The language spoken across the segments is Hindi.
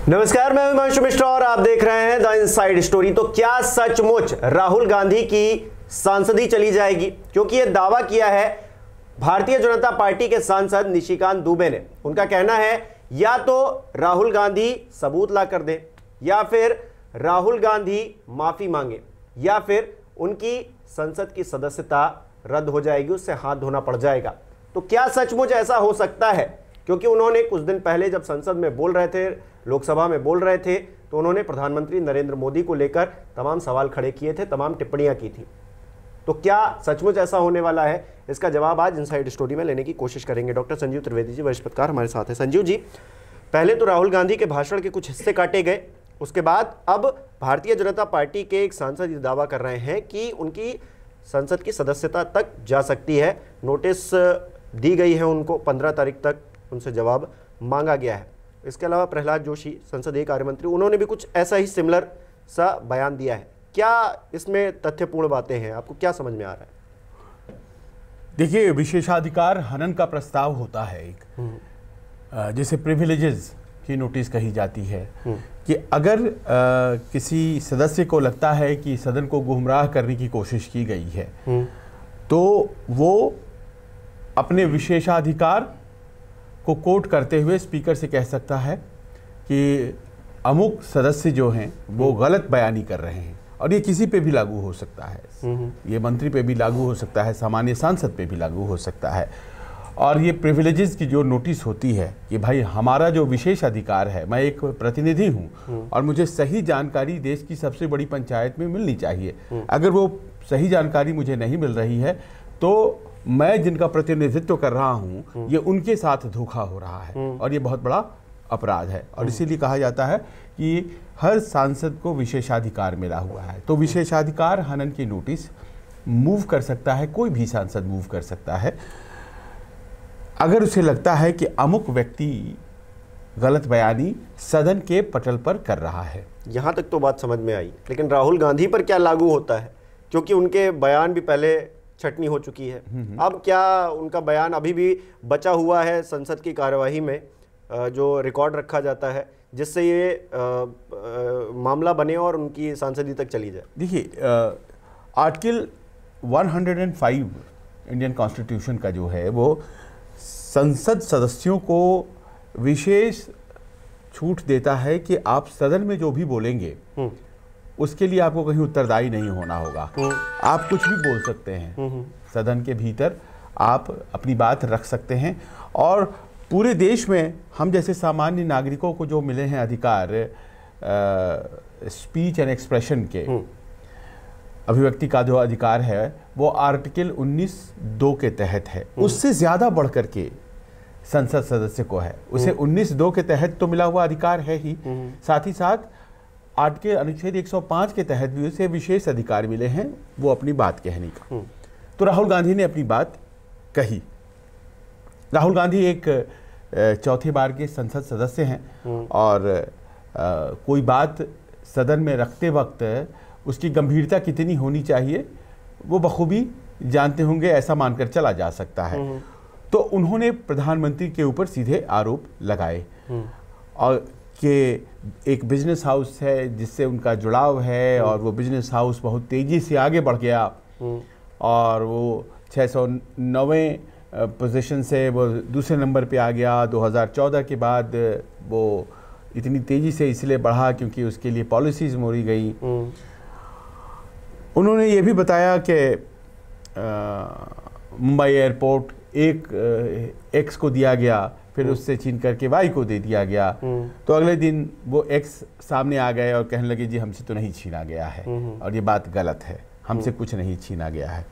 नमस्कार, मैं हिमांशु मिश्रा और आप देख रहे हैं द इनसाइड स्टोरी। तो क्या सचमुच राहुल गांधी की सांसदी चली जाएगी? क्योंकि यह दावा किया है भारतीय जनता पार्टी के सांसद निशिकांत दुबे ने। उनका कहना है या तो राहुल गांधी सबूत ला कर दे, या फिर राहुल गांधी माफी मांगे, या फिर उनकी संसद की सदस्यता रद्द हो जाएगी, उससे हाथ धोना पड़ जाएगा। तो क्या सचमुच ऐसा हो सकता है? क्योंकि उन्होंने कुछ दिन पहले जब संसद में बोल रहे थे, लोकसभा में बोल रहे थे, तो उन्होंने प्रधानमंत्री नरेंद्र मोदी को लेकर तमाम सवाल खड़े किए थे, तमाम टिप्पणियां की थी। तो क्या सचमुच ऐसा होने वाला है? इसका जवाब आज इनसाइड स्टोरी में लेने की कोशिश करेंगे। डॉक्टर संजीव त्रिवेदी जी, वरिष्ठ पत्रकार, हमारे साथ हैं। संजीव जी, पहले तो राहुल गांधी के भाषण के कुछ हिस्से काटे गए, उसके बाद अब भारतीय जनता पार्टी के एक सांसद ये दावा कर रहे हैं कि उनकी संसद की सदस्यता तक जा सकती है। नोटिस दी गई है उनको, 15 तारीख तक उनसे जवाब मांगा गया है। इसके अलावा प्रहलाद जोशी, संसदीय कार्य मंत्री, उन्होंने भी कुछ ऐसा ही सिमिलर सा बयान दिया है। क्या इसमें तथ्यपूर्ण बातें हैं? आपको क्या समझ में आ रहा है? देखिए, विशेषाधिकार हनन का प्रस्ताव होता है एक, जैसे प्रिविलेजेस की नोटिस कही जाती है कि अगर किसी सदस्य को लगता है कि सदन को गुमराह करने की कोशिश की गई है तो वो अपने विशेषाधिकार को कोट करते हुए स्पीकर से कह सकता है कि अमुक सदस्य जो हैं वो गलत बयानी कर रहे हैं। और ये किसी पे भी लागू हो सकता है, ये मंत्री पे भी लागू हो सकता है, सामान्य सांसद पे भी लागू हो सकता है। और ये प्रिविलेजेस की जो नोटिस होती है कि भाई हमारा जो विशेष अधिकार है, मैं एक प्रतिनिधि हूँ और मुझे सही जानकारी देश की सबसे बड़ी पंचायत में मिलनी चाहिए। अगर वो सही जानकारी मुझे नहीं मिल रही है तो मैं जिनका प्रतिनिधित्व कर रहा हूं ये उनके साथ धोखा हो रहा है और ये बहुत बड़ा अपराध है। और इसीलिए कहा जाता है कि हर सांसद को विशेषाधिकार मिला हुआ है। तो विशेषाधिकार हनन की नोटिस मूव कर सकता है, कोई भी सांसद मूव कर सकता है अगर उसे लगता है कि अमुक व्यक्ति गलत बयानी सदन के पटल पर कर रहा है। यहां तक तो बात समझ में आई, लेकिन राहुल गांधी पर क्या लागू होता है? क्योंकि उनके बयान भी पहले छटनी हो चुकी है। अब क्या उनका बयान अभी भी बचा हुआ है संसद की कार्यवाही में, जो रिकॉर्ड रखा जाता है, जिससे ये मामला बने और उनकी सांसदी तक चली जाए? देखिए, आर्टिकल 105 इंडियन कॉन्स्टिट्यूशन का जो है वो संसद सदस्यों को विशेष छूट देता है कि आप सदन में जो भी बोलेंगे उसके लिए आपको कहीं उत्तरदायी नहीं होना होगा। आप कुछ भी बोल सकते हैं, सदन के भीतर आप अपनी बात रख सकते हैं। और पूरे देश में हम जैसे सामान्य नागरिकों को जो मिले हैं अधिकार स्पीच एंड एक्सप्रेशन के, अभिव्यक्ति का जो अधिकार है वो आर्टिकल 19(2) के तहत है। उससे ज़्यादा बढ़ करके संसद सदस्य को है, उसे 19(2) के तहत तो मिला हुआ अधिकार है ही, साथ ही साथ आर्टिकल अनुच्छेद 105 के तहत भी उसे विशेष अधिकार मिले हैं वो अपनी बात कहने का। तो राहुल गांधी ने अपनी बात कही। राहुल गांधी एक चौथी बार के संसद सदस्य हैं और कोई बात सदन में रखते वक्त उसकी गंभीरता कितनी होनी चाहिए वो बखूबी जानते होंगे, ऐसा मानकर चला जा सकता है। तो उन्होंने प्रधानमंत्री के ऊपर सीधे आरोप लगाए और कि एक बिजनेस हाउस है जिससे उनका जुड़ाव है और वो बिजनेस हाउस बहुत तेज़ी से आगे बढ़ गया और वो 609वें पोजीशन से वो दूसरे नंबर पे आ गया। 2014 के बाद वो इतनी तेज़ी से इसलिए बढ़ा क्योंकि उसके लिए पॉलिसीज़ मोड़ी गई। उन्होंने ये भी बताया कि मुंबई एयरपोर्ट एक एक्स को दिया गया, फिर उससे छीन करके वाई को दे दिया गया। तो अगले दिन वो एक्स सामने आ गए और कहने लगे जी हमसे तो नहीं छीना गया है और ये बात गलत है, हमसे कुछ नहीं छीना गया है।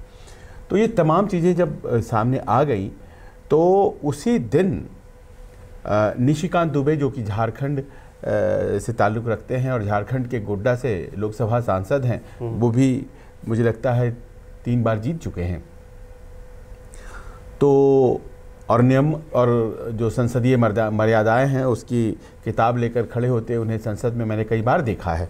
तो ये तमाम चीज़ें जब सामने आ गई तो उसी दिन निशिकांत दुबे जो कि झारखंड से ताल्लुक़ रखते हैं और झारखंड के गोड्डा से लोकसभा सांसद हैं, वो भी मुझे लगता है 3 बार जीत चुके हैं। तो और नियम और जो संसदीय मर्यादाएं हैं उसकी किताब लेकर खड़े होते उन्हें संसद में मैंने कई बार देखा है।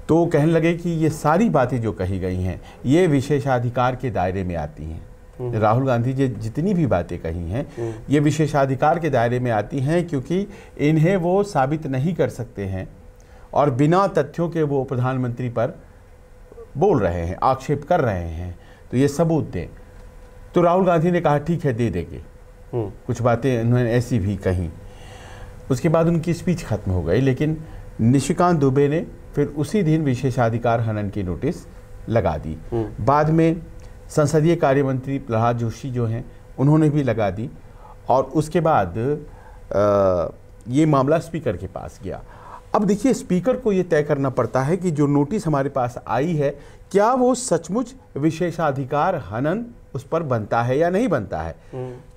तो कहने लगे कि ये सारी बातें जो कही गई हैं ये विशेषाधिकार के दायरे में आती हैं। राहुल गांधी जी जितनी भी बातें कही हैं ये विशेषाधिकार के दायरे में आती हैं, क्योंकि इन्हें वो साबित नहीं कर सकते हैं और बिना तथ्यों के वो प्रधानमंत्री पर बोल रहे हैं, आक्षेप कर रहे हैं, तो ये सबूत दें। तो राहुल गांधी ने कहा ठीक है दे देंगे। कुछ बातें उन्होंने ऐसी भी कही। उसके बाद उनकी स्पीच खत्म हो गई, लेकिन निशिकांत दुबे ने फिर उसी दिन विशेषाधिकार हनन की नोटिस लगा दी। बाद में संसदीय कार्य मंत्री प्रहलाद जोशी जो हैं उन्होंने भी लगा दी और उसके बाद ये मामला स्पीकर के पास गया। अब देखिए स्पीकर को ये तय करना पड़ता है कि जो नोटिस हमारे पास आई है क्या वो सचमुच विशेषाधिकार हनन उस पर बनता है या नहीं बनता है,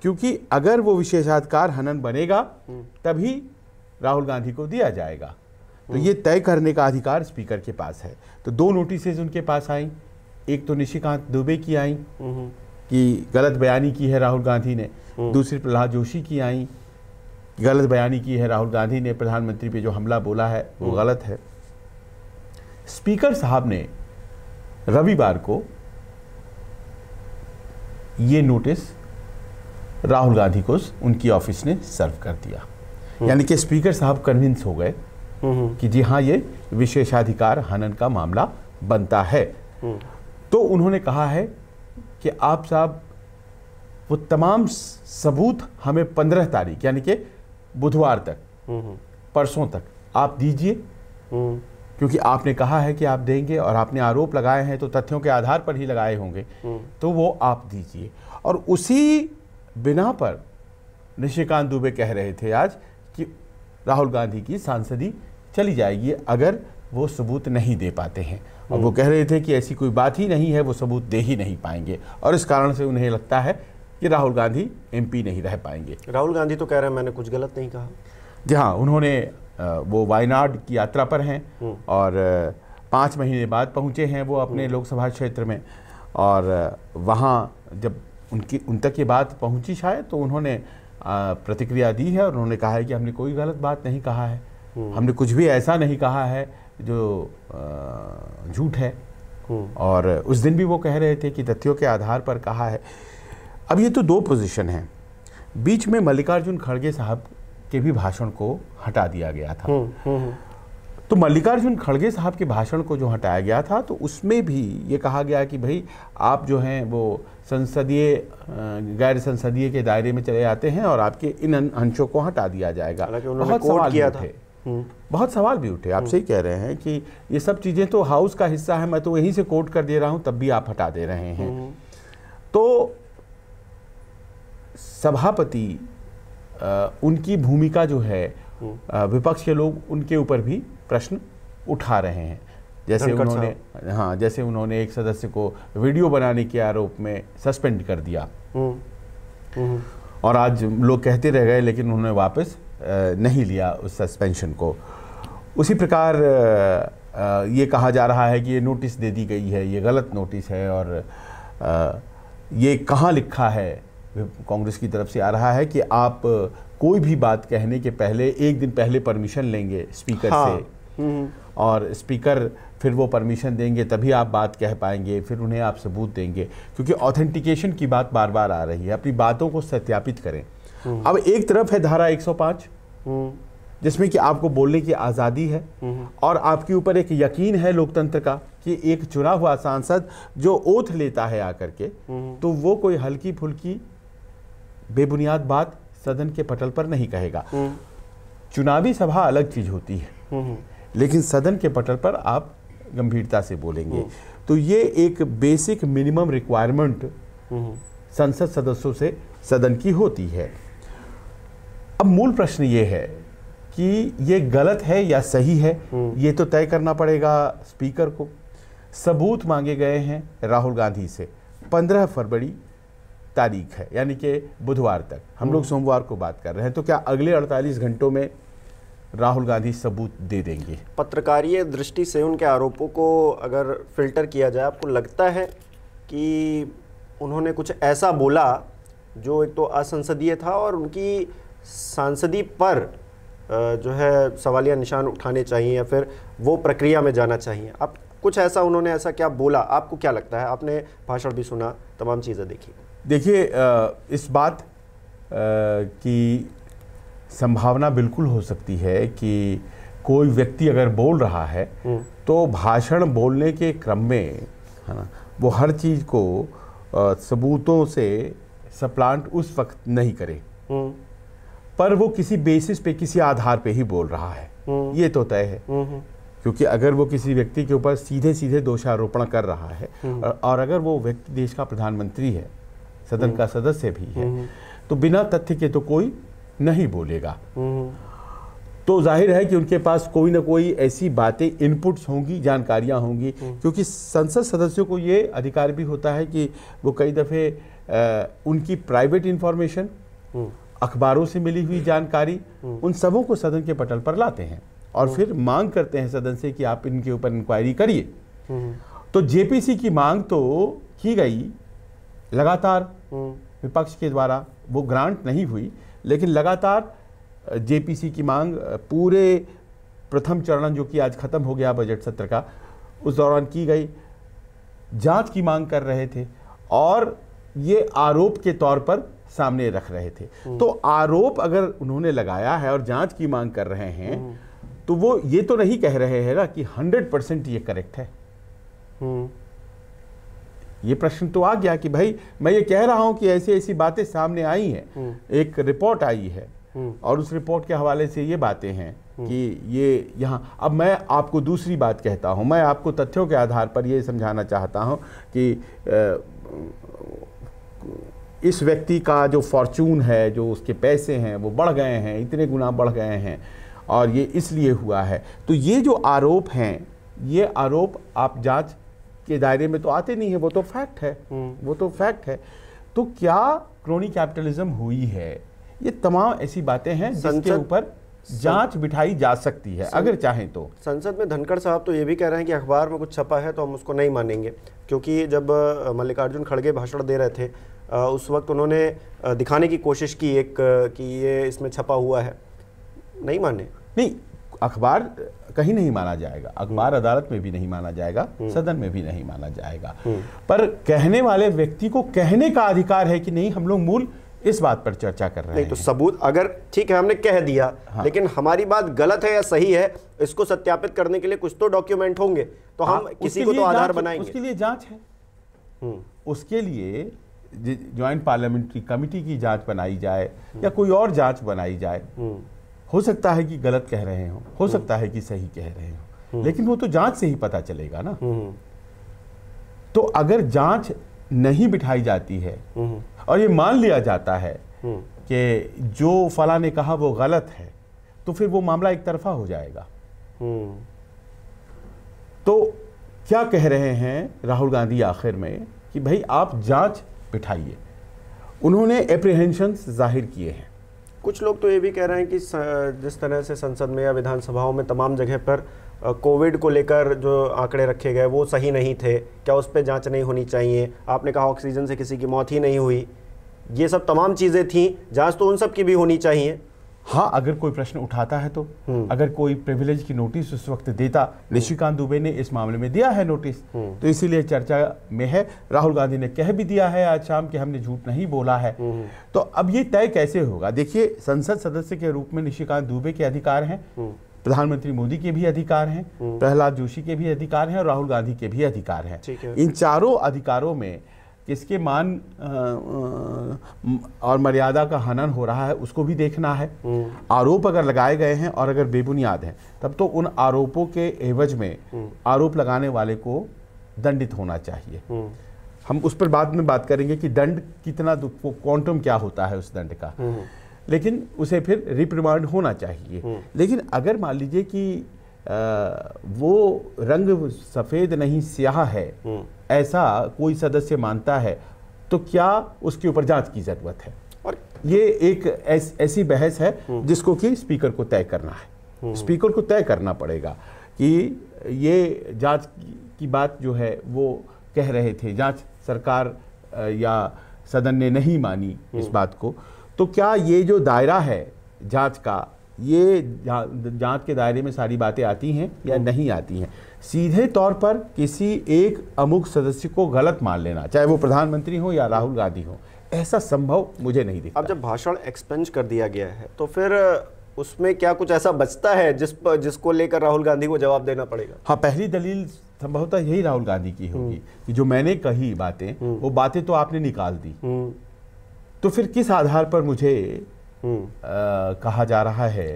क्योंकि अगर वो विशेषाधिकार हनन बनेगा तभी राहुल गांधी को दिया जाएगा। तो ये तय करने का अधिकार स्पीकर के पास है। तो दो नोटिसेज उनके पास आई, एक तो निशिकांत दुबे की आई कि गलत बयानी की है राहुल गांधी ने, दूसरी प्रहलाद जोशी की आई, गलत बयानी की है राहुल गांधी ने, प्रधानमंत्री पे जो हमला बोला है वो गलत है। स्पीकर साहब ने रविवार को ये नोटिस राहुल गांधी को उनकी ऑफिस ने सर्व कर दिया। यानी कि स्पीकर साहब कन्विंस हो गए कि जी हाँ ये विशेषाधिकार हनन का मामला बनता है। तो उन्होंने कहा है कि आप साहब वो तमाम सबूत हमें 15 तारीख यानी कि बुधवार तक, परसों तक आप दीजिए, क्योंकि आपने कहा है कि आप देंगे और आपने आरोप लगाए हैं तो तथ्यों के आधार पर ही लगाए होंगे, तो वो आप दीजिए। और उसी बिना पर निशिकांत दुबे कह रहे थे आज कि राहुल गांधी की सांसदी चली जाएगी अगर वो सबूत नहीं दे पाते हैं। और वो कह रहे थे कि ऐसी कोई बात ही नहीं है, वो सबूत दे ही नहीं पाएंगे और इस कारण से उन्हें लगता है कि राहुल गांधी एमपी नहीं रह पाएंगे। राहुल गांधी तो कह रहे हैं मैंने कुछ गलत नहीं कहा। जी हाँ, उन्होंने वो वायनाड की यात्रा पर हैं और 5 महीने बाद पहुँचे हैं वो अपने लोकसभा क्षेत्र में, और वहाँ जब उन तक ये बात पहुँची शायद तो उन्होंने प्रतिक्रिया दी है और उन्होंने कहा है कि हमने कोई गलत बात नहीं कहा है, हमने कुछ भी ऐसा नहीं कहा है जो झूठ है। और उस दिन भी वो कह रहे थे कि तथ्यों के आधार पर कहा है। अब ये तो दो पोजीशन हैं। बीच में मल्लिकार्जुन खड़गे साहब के भी भाषण को हटा दिया गया था। तो मल्लिकार्जुन खड़गे साहब के भाषण को जो हटाया गया था तो उसमें भी ये कहा गया कि भाई आप जो हैं वो संसदीय गैर संसदीय के दायरे में चले जाते हैं और आपके इन अंशों को हटा दिया जाएगा। बहुत सवाल भी उठे। आप सही कह रहे हैं कि ये सब चीज़ें तो हाउस का हिस्सा है, मैं तो वहीं से कोट कर दे रहा हूं, तब भी आप हटा दे रहे हैं। तो सभापति उनकी भूमिका जो है, विपक्ष के लोग उनके ऊपर भी प्रश्न उठा रहे हैं। जैसे उन्होंने एक सदस्य को वीडियो बनाने के आरोप में सस्पेंड कर दिया और आज लोग कहते रह गए लेकिन उन्होंने वापस नहीं लिया उस सस्पेंशन को। उसी प्रकार ये कहा जा रहा है कि ये नोटिस दे दी गई है, ये गलत नोटिस है और ये कहाँ लिखा है। कांग्रेस की तरफ से आ रहा है कि आप कोई भी बात कहने के पहले एक दिन पहले परमिशन लेंगे स्पीकर से और स्पीकर फिर वो परमिशन देंगे तभी आप बात कह पाएंगे, फिर उन्हें आप सबूत देंगे, क्योंकि ऑथेंटिकेशन की बात बार बार आ रही है। अपनी बातों को सत्यापित करें। अब एक तरफ है धारा 105 जिसमें कि आपको बोलने की आज़ादी है और आपके ऊपर एक यकीन है लोकतंत्र का कि एक चुना हुआ सांसद जो ओथ लेता है आकर के तो वो कोई हल्की फुल्की बेबुनियाद बात सदन के पटल पर नहीं कहेगा। चुनावी सभा अलग चीज होती है लेकिन सदन के पटल पर आप गंभीरता से बोलेंगे। तो ये एक बेसिक मिनिमम रिक्वायरमेंट संसद सदस्यों से सदन की होती है। अब मूल प्रश्न ये है कि ये गलत है या सही है, ये तो तय करना पड़ेगा स्पीकर को। सबूत मांगे गए हैं राहुल गांधी से 15 फरवरी तारीख है, यानी कि बुधवार तक। हम लोग सोमवार को बात कर रहे हैं, तो क्या अगले 48 घंटों में राहुल गांधी सबूत दे देंगे? पत्रकारीय दृष्टि से उनके आरोपों को अगर फिल्टर किया जाए, आपको लगता है कि उन्होंने कुछ ऐसा बोला जो एक तो असंसदीय था और उनकी सांसदी पर जो है सवालिया निशान उठाने चाहिए या फिर वो प्रक्रिया में जाना चाहिए? आप कुछ ऐसा उन्होंने ऐसा क्या बोला, आपको क्या लगता है? आपने भाषण भी सुना, तमाम चीज़ें देखी। देखिए, इस बात की संभावना बिल्कुल हो सकती है कि कोई व्यक्ति अगर बोल रहा है तो भाषण बोलने के क्रम में, है ना, वो हर चीज़ को सबूतों से सप्लांट उस वक्त नहीं करे, पर वो किसी बेसिस पे, किसी आधार पे ही बोल रहा है, ये तो तय है। क्योंकि अगर वो किसी व्यक्ति के ऊपर सीधे सीधे दोषारोपण कर रहा है और अगर वो व्यक्ति देश का प्रधानमंत्री है, सदन का सदस्य भी है, तो बिना तथ्य के तो कोई नहीं बोलेगा। तो जाहिर है कि उनके पास कोई ना कोई ऐसी बातें, इनपुट्स होंगी, जानकारियां होंगी, क्योंकि संसद सदस्यों को ये अधिकार भी होता है कि वो कई दफ़े उनकी प्राइवेट इंफॉर्मेशन, अखबारों से मिली हुई जानकारी, उन सबों को सदन के पटल पर लाते हैं और फिर मांग करते हैं सदन से कि आप इनके ऊपर इंक्वायरी करिए। तो जेपीसी की मांग तो की गई लगातार विपक्ष के द्वारा, वो ग्रांट नहीं हुई, लेकिन लगातार जेपीसी की मांग पूरे प्रथम चरण जो कि आज खत्म हो गया बजट सत्र का, उस दौरान की गई। जांच की मांग कर रहे थे और ये आरोप के तौर पर सामने रख रहे थे। तो आरोप अगर उन्होंने लगाया है और जांच की मांग कर रहे हैं तो वो ये तो नहीं कह रहे हैं ना कि 100% ये करेक्ट है। ये प्रश्न तो आ गया कि भाई मैं ये कह रहा हूं कि ऐसी ऐसी बातें सामने आई हैं, एक रिपोर्ट आई है और उस रिपोर्ट के हवाले से ये बातें हैं कि ये यहाँ। अब मैं आपको दूसरी बात कहता हूं, मैं आपको तथ्यों के आधार पर ये समझाना चाहता हूं कि इस व्यक्ति का जो फॉर्चून है, जो उसके पैसे हैं, वो बढ़ गए हैं, इतने गुना बढ़ गए हैं और ये इसलिए हुआ है। तो ये जो आरोप हैं, ये आरोप आप जांच के दायरे में तो आते नहीं है, वो तो फैक्ट है, वो तो फैक्ट है। तो क्या क्रोनी कैपिटलिज्म हुई है, ये तमाम ऐसी बातें हैं जिसके ऊपर जांच बिठाई जा सकती है अगर चाहें तो। संसद में धनखड़ साहब तो ये भी कह रहे हैं कि अखबार में कुछ छपा है तो हम उसको नहीं मानेंगे, क्योंकि जब मल्लिकार्जुन खड़गे भाषण दे रहे थे उस वक्त उन्होंने दिखाने की कोशिश की एक कि ये इसमें छपा हुआ है, नहीं माने। नहीं, अखबार कहीं नहीं माना जाएगा, अखबार अदालत में भी नहीं माना जाएगा, सदन में भी नहीं माना जाएगा, पर कहने वाले व्यक्ति को कहने का अधिकार है कि नहीं, हम लोग मूल इस बात पर चर्चा कर रहे हैं। नहीं तो सबूत, अगर ठीक है हमने कह दिया, हाँ, लेकिन हमारी बात गलत है या सही है इसको सत्यापित करने के लिए कुछ तो डॉक्यूमेंट होंगे, तो हम किसी को तो आधार बनाएंगे। उसके लिए जांच है, उसके लिए ज्वाइंट पार्लियामेंट्री कमेटी की जांच बनाई जाए या कोई और जांच बनाई जाए। हो सकता है कि गलत कह रहे हो सकता है कि सही कह रहे हो, लेकिन वो तो जांच से ही पता चलेगा ना। तो अगर जांच नहीं बिठाई जाती है और ये मान लिया जाता है कि जो फला ने कहा वो गलत है, तो फिर वो मामला एक तरफा हो जाएगा। तो क्या कह रहे हैं राहुल गांधी आखिर में कि भाई आप जांच बिठाइए। उन्होंने एप्रीहेंशंस जाहिर किए हैं। कुछ लोग तो ये भी कह रहे हैं कि जिस तरह से संसद में या विधानसभाओं में तमाम जगह पर कोविड को लेकर जो आंकड़े रखे गए वो सही नहीं थे, क्या उस पर जांच नहीं होनी चाहिए? आपने कहा ऑक्सीजन से किसी की मौत ही नहीं हुई, ये सब तमाम चीज़ें थी, जांच तो उन सब की भी होनी चाहिए। हाँ, अगर कोई प्रश्न उठाता है तो, अगर कोई प्रिविलेज की नोटिस उस वक्त देता, निशिकांत दुबे ने इस मामले में दिया है नोटिस, तो इसीलिए चर्चा में है। राहुल गांधी ने कह भी दिया है आज शाम कि हमने झूठ नहीं बोला है। तो अब ये तय कैसे होगा? देखिए, संसद सदस्य के रूप में निशिकांत दुबे के अधिकार हैं, प्रधानमंत्री मोदी के भी अधिकार हैं, प्रहलाद जोशी के भी अधिकार हैं और राहुल गांधी के भी अधिकार हैं। इन चारों अधिकारों में किसके मान और मर्यादा का हनन हो रहा है उसको भी देखना है। आरोप अगर लगाए गए हैं और अगर बेबुनियाद हैं, तब तो उन आरोपों के एवज में आरोप लगाने वाले को दंडित होना चाहिए। हम उस पर बाद में बात करेंगे कि दंड कितना, क्वांटम क्या होता है उस दंड का, लेकिन उसे फिर रिप्रिमांड होना चाहिए। लेकिन अगर मान लीजिए कि वो रंग सफ़ेद नहीं स्याह है, ऐसा कोई सदस्य मानता है, तो क्या उसके ऊपर जांच की ज़रूरत है? और ये एक ऐसी बहस है जिसको कि स्पीकर को तय करना है। स्पीकर को तय करना पड़ेगा कि ये जांच की बात जो है वो कह रहे थे, जांच सरकार या सदन ने नहीं मानी इस बात को, तो क्या ये जो दायरा है जांच का, ये जांच के दायरे में सारी बातें आती हैं या नहीं आती हैं? सीधे तौर पर किसी एक अमुक सदस्य को गलत मान लेना, चाहे वो प्रधानमंत्री हो या राहुल गांधी हो, ऐसा संभव मुझे नहीं दिखता। अब जब भाषण एक्सपेंज कर दिया गया है तो फिर उसमें क्या कुछ ऐसा बचता है जिसको लेकर राहुल गांधी को जवाब देना पड़ेगा? हाँ, पहली दलील संभवतः यही राहुल गांधी की होगी कि जो मैंने कही बातें, वो बातें तो आपने निकाल दी, तो फिर किस आधार पर मुझे कहा जा रहा है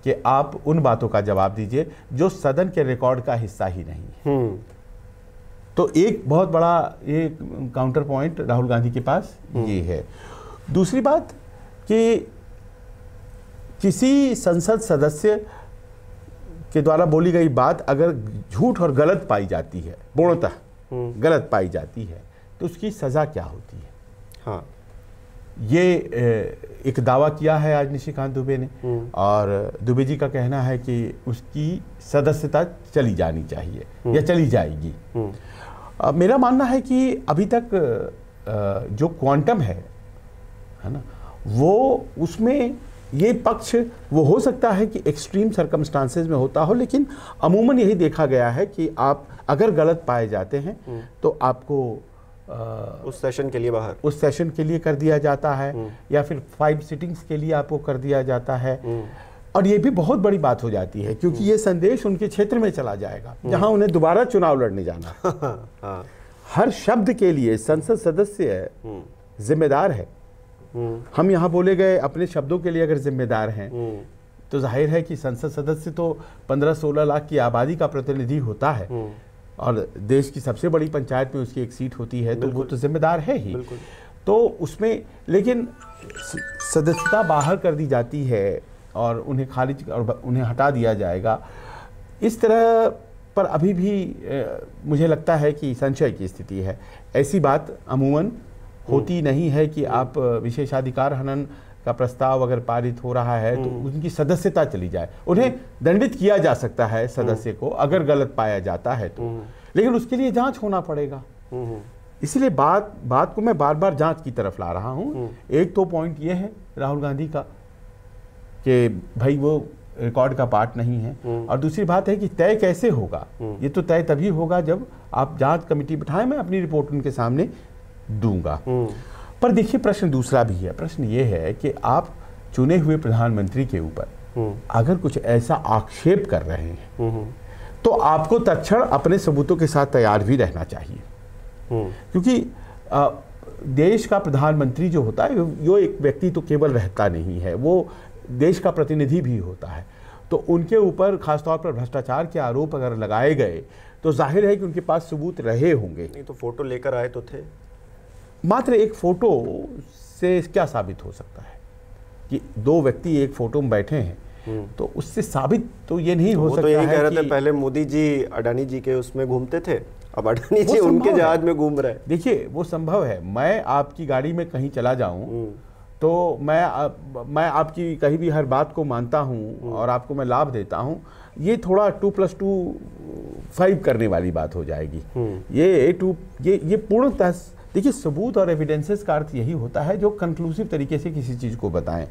कि आप उन बातों का जवाब दीजिए जो सदन के रिकॉर्ड का हिस्सा ही नहीं। तो एक बहुत बड़ा ये काउंटर पॉइंट राहुल गांधी के पास ये है। दूसरी बात कि किसी संसद सदस्य के द्वारा बोली गई बात अगर झूठ और गलत पाई जाती है, पूर्णतः गलत पाई जाती है, तो उसकी सजा क्या होती है? हाँ, ये एक दावा किया है आज निशिकांत दुबे ने, और दुबे जी का कहना है कि उसकी सदस्यता चली जानी चाहिए या चली जाएगी। मेरा मानना है कि अभी तक जो क्वांटम है ना, वो उसमें ये पक्ष वो हो सकता है कि एक्सट्रीम सर्कमस्टांसेस में होता हो, लेकिन अमूमन यही देखा गया है कि आप अगर गलत पाए जाते हैं तो आपको उस सेशन के लिए कर दिया जाता है, या फिर 5 सिटिंग्स के लिए आपको कर दिया जाता है। और ये भी बहुत बड़ी बात हो जाती है क्योंकि ये संदेश उनके क्षेत्र में चला जाएगा जहां उन्हें दोबारा चुनाव लड़ने जाना। हर शब्द के लिए संसद सदस्य जिम्मेदार है। हम यहाँ बोले गए अपने शब्दों के लिए अगर जिम्मेदार हैं तो जाहिर है कि संसद सदस्य तो 15-16 लाख की आबादी का प्रतिनिधि होता है, और देश की सबसे बड़ी पंचायत में उसकी एक सीट होती है, तो वो तो जिम्मेदार है ही। तो उसमें लेकिन सदस्यता बाहर कर दी जाती है और उन्हें खारिज और उन्हें हटा दिया जाएगा, इस तरह पर अभी भी मुझे लगता है कि संशय की स्थिति है। ऐसी बात अमूमन होती नहीं है कि आप विशेषाधिकार हनन का प्रस्ताव अगर पारित हो रहा है तो उनकी सदस्यता चली जाए। उन्हें दंडित किया जा सकता है सदस्य को अगर गलत पाया जाता है तो, लेकिन उसके लिए जांच होना पड़ेगा। इसलिए बात को मैं बार बार जांच की तरफ ला रहा हूं। एक तो पॉइंट ये है राहुल गांधी का कि भाई वो रिकॉर्ड का पार्ट नहीं है, और दूसरी बात है कि तय कैसे होगा। ये तो तय तभी होगा जब आप जांच कमेटी बिठाएं, मैं अपनी रिपोर्ट उनके सामने दूंगा। पर देखिए प्रश्न दूसरा भी है। प्रश्न ये है कि आप चुने हुए प्रधानमंत्री के ऊपर अगर कुछ ऐसा आक्षेप कर रहे हैं तो आपको तत्क्षण अपने सबूतों के साथ तैयार भी रहना चाहिए, क्योंकि देश का प्रधानमंत्री जो होता है वो एक व्यक्ति तो केवल रहता नहीं है, वो देश का प्रतिनिधि भी होता है। तो उनके ऊपर खासतौर पर भ्रष्टाचार के आरोप अगर लगाए गए तो जाहिर है कि उनके पास सबूत रहे होंगे। नहीं तो फोटो लेकर आए तो थे। मात्र एक फोटो से क्या साबित हो सकता है कि दो व्यक्ति एक फोटो में बैठे हैं, तो उससे साबित तो ये नहीं हो सकता। तो यही कह रहे थे पहले मोदी जी अडानी जी के उसमें घूमते थे, अब अडानी जी उनके जहाज में घूम रहे हैं। देखिए वो संभव है। मैं आपकी गाड़ी में कहीं चला जाऊं तो मैं आपकी कहीं भी हर बात को मानता हूं और आपको मैं लाभ देता हूं, ये थोड़ा 2+2 5 करने वाली बात हो जाएगी। ये पूर्णतः देखिए सबूत और एविडेंसेस का अर्थ यही होता है जो कंक्लूसिव तरीके से किसी चीज को बताएं।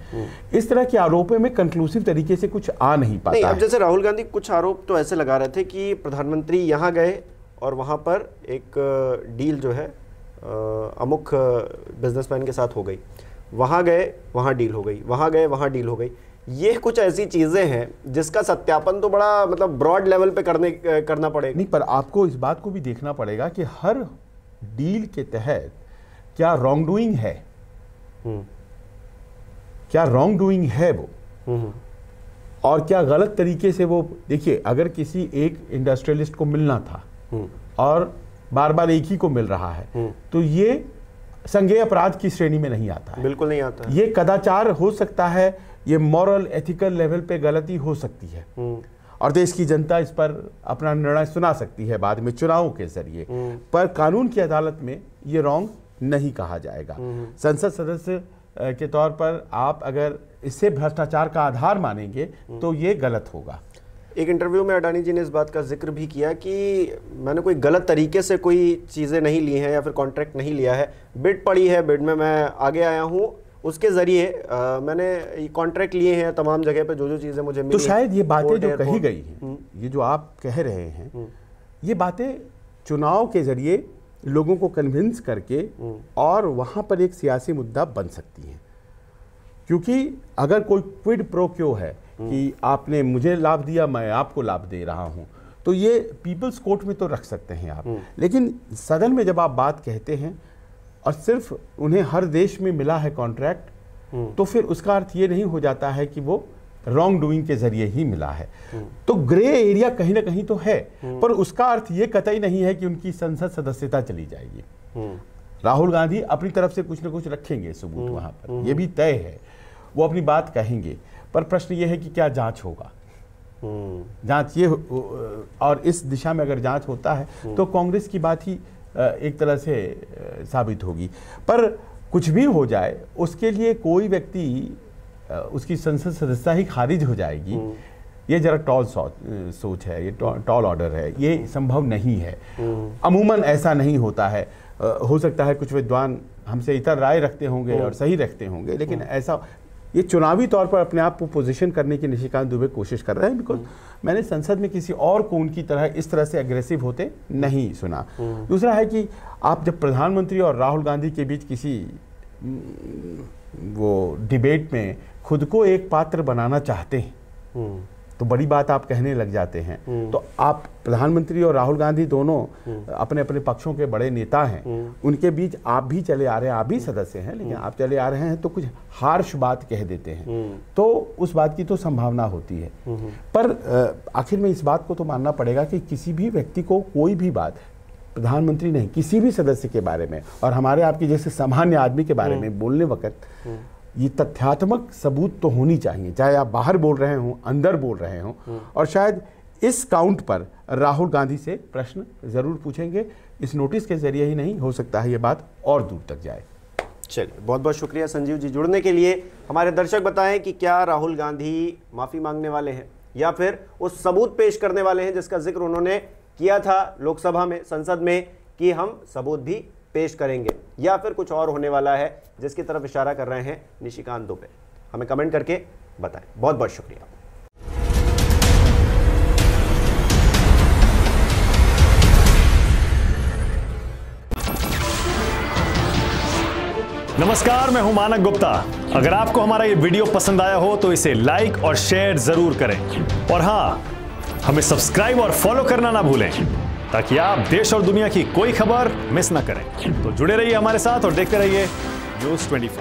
इस तरह के आरोपों में कंक्लूसिव तरीके से कुछ आ नहीं पाता। नहीं, अब जैसे राहुल गांधी कुछ आरोप तो ऐसे लगा रहे थे कि प्रधानमंत्री यहाँ गए और वहाँ पर एक डील जो है अमुक बिजनेसमैन के साथ हो गई, वहाँ गए वहाँ डील हो गई, वहाँ गए वहाँ डील हो गई। ये कुछ ऐसी चीजें हैं जिसका सत्यापन तो बड़ा मतलब ब्रॉड लेवल पे करना पड़ेगा। नहीं, पर आपको इस बात को भी देखना पड़ेगा कि हर डील के तहत क्या रॉन्ग डूइंग है, क्या रॉन्ग डूइंग है वो, और क्या गलत तरीके से वो। देखिए अगर किसी एक इंडस्ट्रियलिस्ट को मिलना था और बार बार एक ही को मिल रहा है तो ये संज्ञेय अपराध की श्रेणी में नहीं आता है। बिल्कुल नहीं आता है। ये कदाचार हो सकता है, ये मॉरल एथिकल लेवल पे गलती हो सकती है, और देश की जनता इस पर अपना निर्णय सुना सकती है बाद में चुनावों के जरिए। पर कानून की अदालत में ये रॉन्ग नहीं कहा जाएगा। संसद सदस्य के तौर पर आप अगर इससे भ्रष्टाचार का आधार मानेंगे तो ये गलत होगा। एक इंटरव्यू में अडानी जी ने इस बात का जिक्र भी किया कि मैंने कोई गलत तरीके से कोई चीज़ें नहीं ली हैं या फिर कॉन्ट्रैक्ट नहीं लिया है, बिड पड़ी है, बिड में मैं आगे आया हूँ, उसके जरिए मैंने कॉन्ट्रैक्ट लिए हैं तमाम जगह पे जो चीज़ें मुझे मिली। तो शायद ये बातें जो कही गई हैं, ये जो आप कह रहे हैं, ये बातें चुनाव के जरिए लोगों को कन्विंस करके और वहाँ पर एक सियासी मुद्दा बन सकती हैं। क्योंकि अगर कोई क्विड प्रो क्यो है कि आपने मुझे लाभ दिया, मैं आपको लाभ दे रहा हूँ, तो ये पीपल्स कोर्ट में तो रख सकते हैं आप। लेकिन सदन में जब आप बात कहते हैं और सिर्फ उन्हें हर देश में मिला है कॉन्ट्रैक्ट, तो फिर उसका अर्थ ये नहीं हो जाता है कि वो रॉन्ग डूइंग के जरिए ही मिला है। तो ग्रे एरिया कहीं ना कहीं तो है, पर उसका अर्थ ये कतई नहीं है कि उनकी संसद सदस्यता चली जाएगी। राहुल गांधी अपनी तरफ से कुछ ना कुछ रखेंगे सबूत वहां पर, ये भी तय है, वो अपनी बात कहेंगे। पर प्रश्न ये है कि क्या जांच होगा, जांच ये और इस दिशा में अगर जांच होता है तो कांग्रेस की बात ही एक तरह से साबित होगी। पर कुछ भी हो जाए, उसके लिए कोई व्यक्ति उसकी संसद सदस्यता ही खारिज हो जाएगी, ये जरा टॉल सोच है, ये टॉल ऑर्डर है, ये संभव नहीं है। अमूमन ऐसा नहीं होता है। हो सकता है कुछ विद्वान हमसे इतर राय रखते होंगे और सही रखते होंगे, लेकिन ऐसा ये चुनावी तौर पर अपने आप को पोजीशन करने की निशिकांत दुबे कोशिश कर रहे हैं। बिकॉज मैंने संसद में किसी और को उनकी तरह इस तरह से अग्रेसिव होते नहीं सुना। दूसरा है कि आप जब प्रधानमंत्री और राहुल गांधी के बीच किसी वो डिबेट में खुद को एक पात्र बनाना चाहते हैं तो बड़ी बात आप कहने लग जाते हैं। तो आप प्रधानमंत्री और राहुल गांधी दोनों अपने अपने पक्षों के बड़े नेता हैं, उनके बीच आप भी चले आ रहे हैं, आप भी सदस्य हैं, लेकिन आप चले आ रहे हैं तो कुछ हार्श बात कह देते हैं, तो उस बात की तो संभावना होती है। पर आखिर में इस बात को तो मानना पड़ेगा कि किसी भी व्यक्ति को कोई भी बात, प्रधानमंत्री नहीं, किसी भी सदस्य के बारे में और हमारे आपके जैसे सामान्य आदमी के बारे में बोलने वक्त ये तथ्यात्मक सबूत तो होनी चाहिए, चाहे आप बाहर बोल रहे हों, अंदर बोल रहे हों। और शायद इस काउंट पर राहुल गांधी से प्रश्न जरूर पूछेंगे, इस नोटिस के जरिए ही नहीं, हो सकता है ये बात और दूर तक जाए। चलिए, बहुत बहुत शुक्रिया संजीव जी जुड़ने के लिए। हमारे दर्शक बताएं कि क्या राहुल गांधी माफ़ी मांगने वाले हैं या फिर उस सबूत पेश करने वाले हैं जिसका जिक्र उन्होंने किया था लोकसभा में, संसद में, कि हम सबूत भी पेश करेंगे, या फिर कुछ और होने वाला है जिसकी तरफ इशारा कर रहे हैं निशिकांत दुबे। हमें कमेंट करके बताएं। बहुत बहुत शुक्रिया। नमस्कार, मैं हूं मानक गुप्ता। अगर आपको हमारा ये वीडियो पसंद आया हो तो इसे लाइक और शेयर जरूर करें, और हां, हमें सब्सक्राइब और फॉलो करना ना भूलें ताकि आप देश और दुनिया की कोई खबर मिस ना करें। तो जुड़े रहिए हमारे साथ और देखते रहिए न्यूज़ 24।